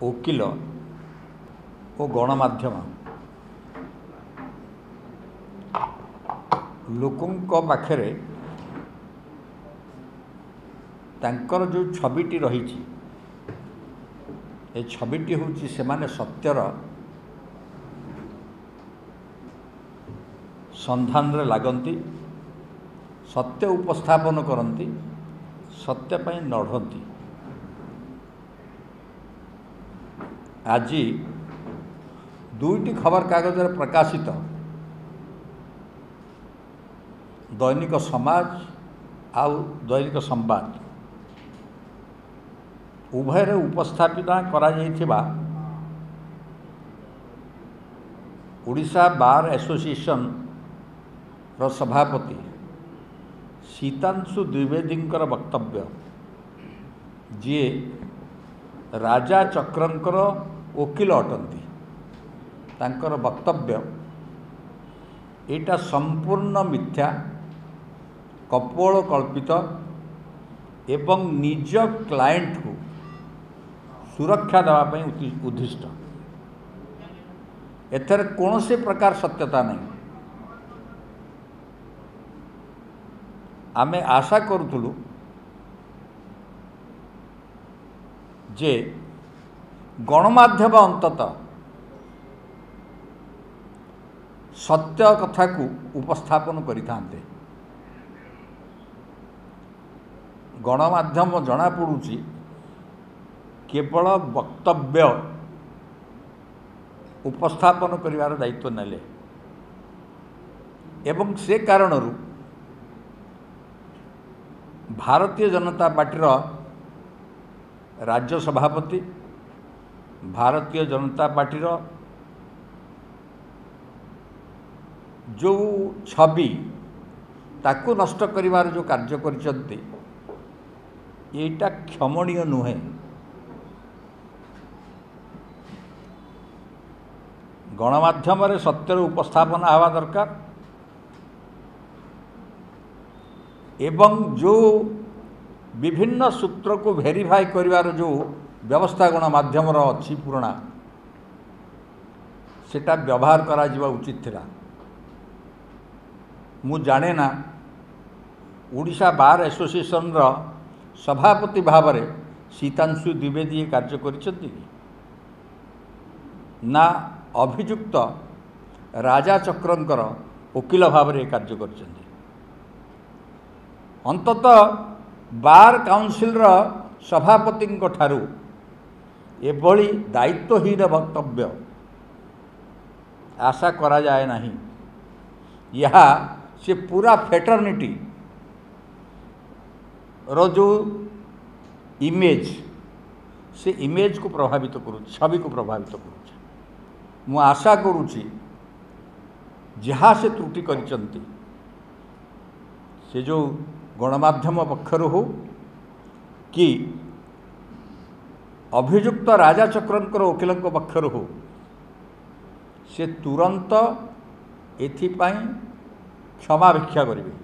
वकिल और गणमाध्यम लोकों पाखरे तांकर जो छविटी रही ए छविटी हूँ से माने सत्यर संधान रे लागंती सत्य उपस्थापन करती सत्य पई लढ़ती। आज दुईटी खबर कागज प्रकाशित दैनिक समाज आउ दैनिक संवाद उभय उपस्थापित करा जाइथिबा ओडिशा बार एसोसिएशन रो सभापति सीतांशु द्विवेदींकर वक्तव्य जी राजा चक्रंकर वकील अटंती तांकर वक्तव्य एटा संपूर्ण मिथ्या कपोल कल्पित एवं निज क्लाएंट को सुरक्षा देवाई उद्दिष्ट एथर कौन से प्रकार सत्यता नहीं। आमे आशा करूँ जे गणमाध्यम अंततः सत्य कथा को उपस्थापन करिथांते। गणमाध्यम जना पड़ुची केवल वक्तव्य उपस्थापन करिवार दायित्व नेले एवं से कारणरू भारतीय जनता पार्टीर राज्य सभापति भारतीय जनता पार्टीर जो छवि ताकू नष्ट करिवार जो कार्य करिसंती एटा क्षमणीय नुहे। गणमाध्यम रे सत्यर उपस्थापन हवा दरकार एवं जो विभिन्न सूत्र को वेरीफाई करिवार जो व्यवस्था गणमाध्यम अच्छी पुराना सेटा व्यवहार करा जिवा उचित थिला। मु जाने ना ओडिशा बार एसोसिएशन रो सभापति भाव में सीतांशु द्विवेदी कार्य करिसंती ना अभियुक्त राजा चक्रंकर वकील भाव में कार्य करिसंती। अंततः बार काउंसिल रो सभापति ठारू एभली दायित्वहीन वक्तव्य आशा करा जाए नहीं। यह से पूरा फेटर्निटी रो जो इमेज से इमेज को प्रभावित करू छवि को प्रभावित करू। मु आशा करुँची जहाँ से त्रुटि करिसंती से जो गणमाध्यम पक्षर हो कि अभियुक्त राजा चक्रंकर वकील पक्षर हो से तुरंत एथिपाई क्षमा भिक्षा करेंगे।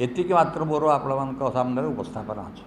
एतिक मात्र मोर आपण सामने उपस्थापन अच्छे।